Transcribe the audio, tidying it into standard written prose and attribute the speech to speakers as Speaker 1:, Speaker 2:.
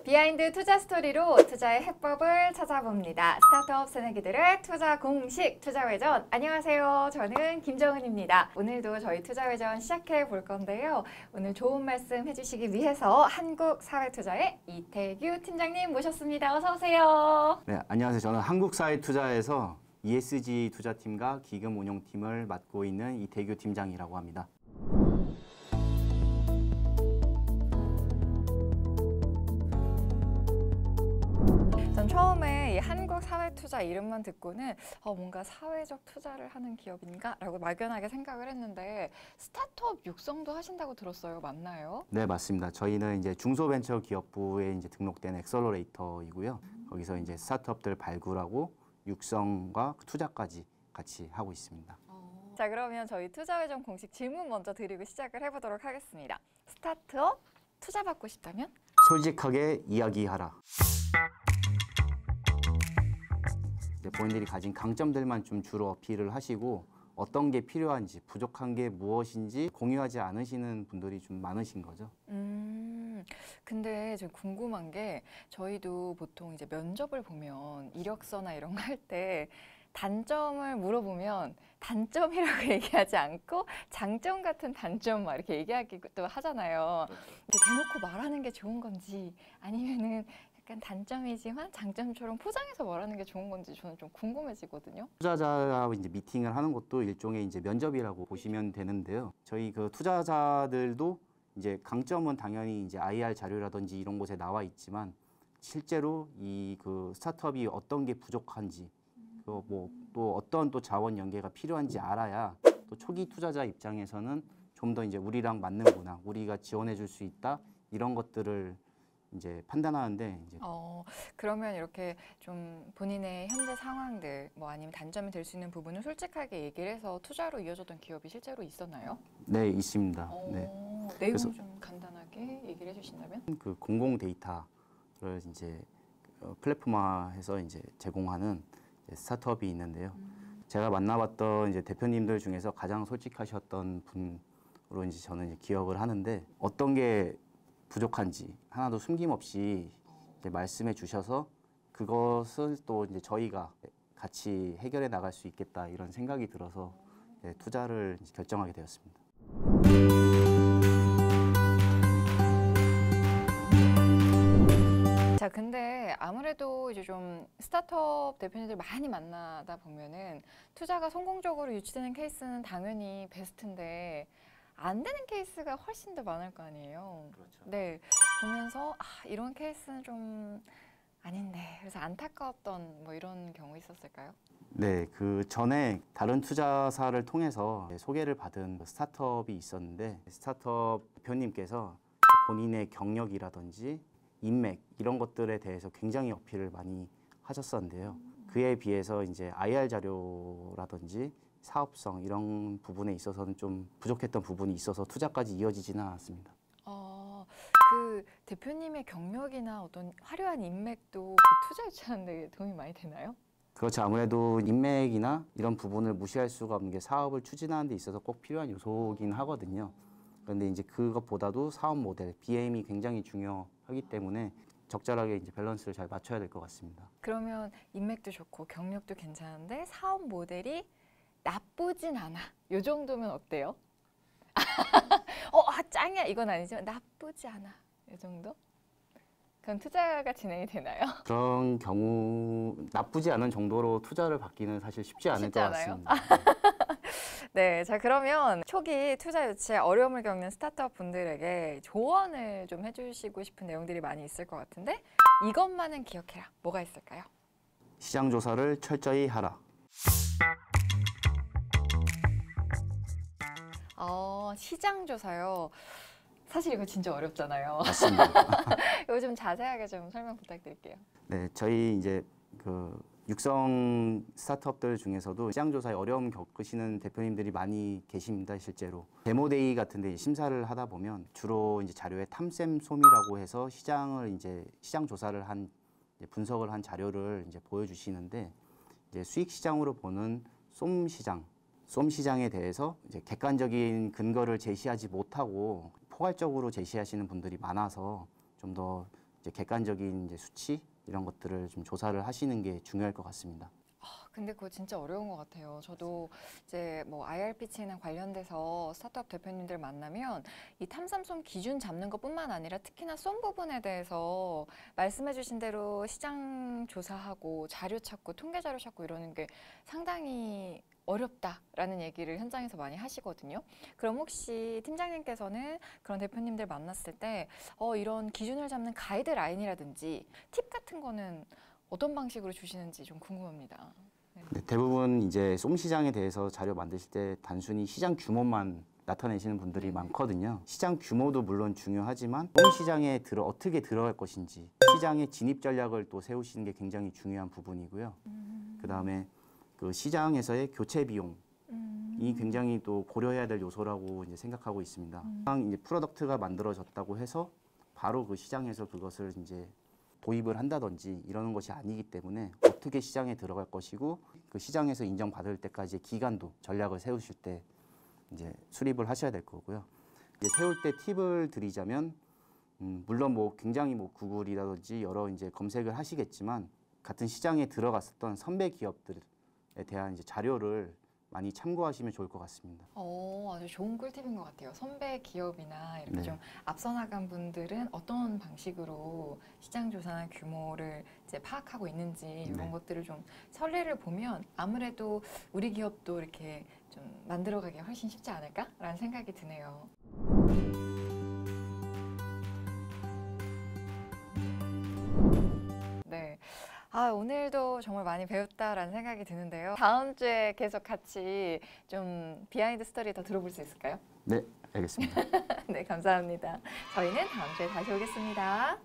Speaker 1: 비하인드 투자 스토리로 투자의 해법을 찾아봅니다. 스타트업 새내기들의 투자 공식 투자회전. 안녕하세요. 저는 김정은입니다. 오늘도 저희 투자회전 시작해 볼 건데요. 오늘 좋은 말씀 해주시기 위해서 한국사회투자의 이태규 팀장님 모셨습니다. 어서 오세요.
Speaker 2: 네, 안녕하세요. 저는 한국사회투자에서 ESG 투자팀과 기금운용팀을 맡고 있는 이태규 팀장이라고 합니다.
Speaker 1: 전 처음에 이 한국사회투자 이름만 듣고는 뭔가 사회적 투자를 하는 기업인가? 라고 막연하게 생각을 했는데 스타트업 육성도 하신다고 들었어요. 맞나요?
Speaker 2: 네, 맞습니다. 저희는 이제 중소벤처기업부에 이제 등록된 엑셀러레이터이고요. 거기서 이제 스타트업들 발굴하고 육성과 투자까지 같이 하고 있습니다.
Speaker 1: 자, 그러면 저희 투자회전 공식 질문 먼저 드리고 시작을 해보도록 하겠습니다. 스타트업 투자 받고 싶다면?
Speaker 2: 솔직하게 이야기하라. 본인들이 가진 강점들만 좀 주로 어필을 하시고 어떤 게 필요한지, 부족한 게 무엇인지 공유하지 않으시는 분들이 좀 많으신 거죠.
Speaker 1: 근데 좀 궁금한 게 저희도 보통 이제 면접을 보면 이력서나 이런 거 할 때 단점을 물어보면 단점이라고 얘기하지 않고 장점 같은 단점 막 이렇게 얘기하기도 하잖아요. 이제 대놓고 말하는 게 좋은 건지 아니면은 약간 단점이지만 장점처럼 포장해서 말하는 게 좋은 건지 저는 좀 궁금해지거든요.
Speaker 2: 투자자와 이제 미팅을 하는 것도 일종의 이제 면접이라고 보시면 되는데요. 저희 그 투자자들도 이제 강점은 당연히 이제 IR 자료라든지 이런 곳에 나와 있지만 실제로 이 그 스타트업이 어떤 게 부족한지 또 어떤 또 자원 연계가 필요한지 알아야 또 초기 투자자 입장에서는 좀 더 이제 우리랑 맞는구나, 우리가 지원해 줄 수 있다 이런 것들을 이제 판단하는데 이제
Speaker 1: 그러면 이렇게 좀 본인의 현재 상황들 뭐 아니면 단점이 될 수 있는 부분을 솔직하게 얘기를 해서 투자로 이어졌던 기업이 실제로 있었나요?
Speaker 2: 네, 있습니다. 네.
Speaker 1: 내용을 좀 간단하게 얘기를 해주신다면?
Speaker 2: 그 공공 데이터를 이제 플랫폼화해서 이제 제공하는 스타트업이 있는데요. 제가 만나봤던 이제 대표님들 중에서 가장 솔직하셨던 분으로 이제 저는 이제 기억을 하는데 어떤 게 부족한지 하나도 숨김없이 이제 말씀해 주셔서 그것을 또 이제 저희가 같이 해결해 나갈 수 있겠다 이런 생각이 들어서 투자를 이제 결정하게 되었습니다.
Speaker 1: 자, 근데 아무래도 이제 좀 스타트업 대표님들 많이 만나다 보면은 투자가 성공적으로 유치되는 케이스는 당연히 베스트인데 안 되는 케이스가 훨씬 더 많을 거 아니에요.
Speaker 2: 그렇죠.
Speaker 1: 네, 보면서 이런 케이스는 좀 아닌데 그래서 안타까웠던 뭐 이런 경우 있었을까요?
Speaker 2: 네, 그 전에 다른 투자사를 통해서 소개를 받은 스타트업이 있었는데 스타트업 대표님께서 본인의 경력이라든지 인맥 이런 것들에 대해서 굉장히 어필을 많이 하셨었는데요. 그에 비해서 이제 IR 자료라든지 사업성 이런 부분에 있어서는 좀 부족했던 부분이 있어서 투자까지 이어지지는 않았습니다.
Speaker 1: 그 대표님의 경력이나 어떤 화려한 인맥도 그 투자 유치하는 데 도움이 많이 되나요?
Speaker 2: 그렇죠. 아무래도 인맥이나 이런 부분을 무시할 수가 없는 게 사업을 추진하는 데 있어서 꼭 필요한 요소긴 하거든요. 그런데 이제 그것보다도 사업 모델, BM이 굉장히 중요하기 때문에 적절하게 이제 밸런스를 잘 맞춰야 될 것 같습니다.
Speaker 1: 그러면 인맥도 좋고 경력도 괜찮은데 사업 모델이 나쁘진 않아. 요 정도면 어때요? 짱이야 이건 아니지만 나쁘지 않아. 요 정도? 그럼 투자가 진행이 되나요?
Speaker 2: 그런 경우 나쁘지 않은 정도로 투자를 받기는 사실 쉽지 않을 것 같습니다.
Speaker 1: 네, 자 그러면 초기 투자 유치에 어려움을 겪는 스타트업 분들에게 조언을 좀 해주시고 싶은 내용들이 많이 있을 것 같은데 이것만은 기억해라. 뭐가 있을까요?
Speaker 2: 시장 조사를 철저히 하라.
Speaker 1: 시장 조사요. 사실 이거 진짜 어렵잖아요.
Speaker 2: 맞습니다.
Speaker 1: 이거 좀 자세하게 좀 설명 부탁드릴게요.
Speaker 2: 네, 저희 이제 그 육성 스타트업들 중에서도 시장 조사에 어려움 겪으시는 대표님들이 많이 계십니다, 실제로. 데모데이 같은 데 심사를 하다 보면 주로 이제 자료에 탐셈솜이라고 해서 시장을 이제 시장 조사를 한 분석을 한 자료를 이제 보여주시는데 이제 수익 시장으로 보는 솜 시장에 대해서 이제 객관적인 근거를 제시하지 못하고 포괄적으로 제시하시는 분들이 많아서 좀 더 이제 객관적인 이제 수치 이런 것들을 좀 조사를 하시는 게 중요할 것 같습니다.
Speaker 1: 근데 그거 진짜 어려운 것 같아요. 저도 이제 뭐 IRPC나 관련돼서 스타트업 대표님들 만나면 이 탐삼솜 기준 잡는 것뿐만 아니라 특히나 솜 부분에 대해서 말씀해주신 대로 시장 조사하고 자료 찾고 통계 자료 찾고 이러는 게 상당히 어렵다라는 얘기를 현장에서 많이 하시거든요. 그럼 혹시 팀장님께서는 그런 대표님들 만났을 때 이런 기준을 잡는 가이드라인이라든지 팁 같은 거는 어떤 방식으로 주시는지 좀 궁금합니다.
Speaker 2: 네, 대부분 이제 솜 시장에 대해서 자료 만드실 때 단순히 시장 규모만 나타내시는 분들이 많거든요. 시장 규모도 물론 중요하지만 솜 시장에 어떻게 들어갈 것인지 시장의 진입 전략을 또 세우시는 게 굉장히 중요한 부분이고요. 그다음에 그 시장에서의 교체 비용 이 굉장히 또 고려해야 될 요소라고 이제 생각하고 있습니다. 이제 프로덕트가 만들어졌다고 해서 바로 그 시장에서 그것을 이제 도입을 한다든지 이러는 것이 아니기 때문에 어떻게 시장에 들어갈 것이고 그 시장에서 인정받을 때까지의 기간도 전략을 세우실 때 이제 수립을 하셔야 될 거고요. 이제 세울 때 팁을 드리자면 물론 뭐 굉장히 뭐 구글이라든지 여러 이제 검색을 하시겠지만 같은 시장에 들어갔었던 선배 기업들에 대한 이제 자료를 많이 참고하시면 좋을 것 같습니다.
Speaker 1: 아주 좋은 꿀팁인 것 같아요. 선배 기업이나 이렇게
Speaker 2: 네.
Speaker 1: 좀 앞서 나간 분들은 어떤 방식으로 시장 조사나 규모를 이제 파악하고 있는지 이런
Speaker 2: 네.
Speaker 1: 것들을 좀 선례를 보면 아무래도 우리 기업도 이렇게 좀 만들어가기 훨씬 쉽지 않을까라는 생각이 드네요. 네. 오늘도 정말 많이 배웠다라는 생각이 드는데요. 다음 주에 계속 같이 좀 비하인드 스토리 더 들어볼 수 있을까요?
Speaker 2: 네, 알겠습니다.
Speaker 1: 네, 감사합니다. 저희는 다음 주에 다시 오겠습니다.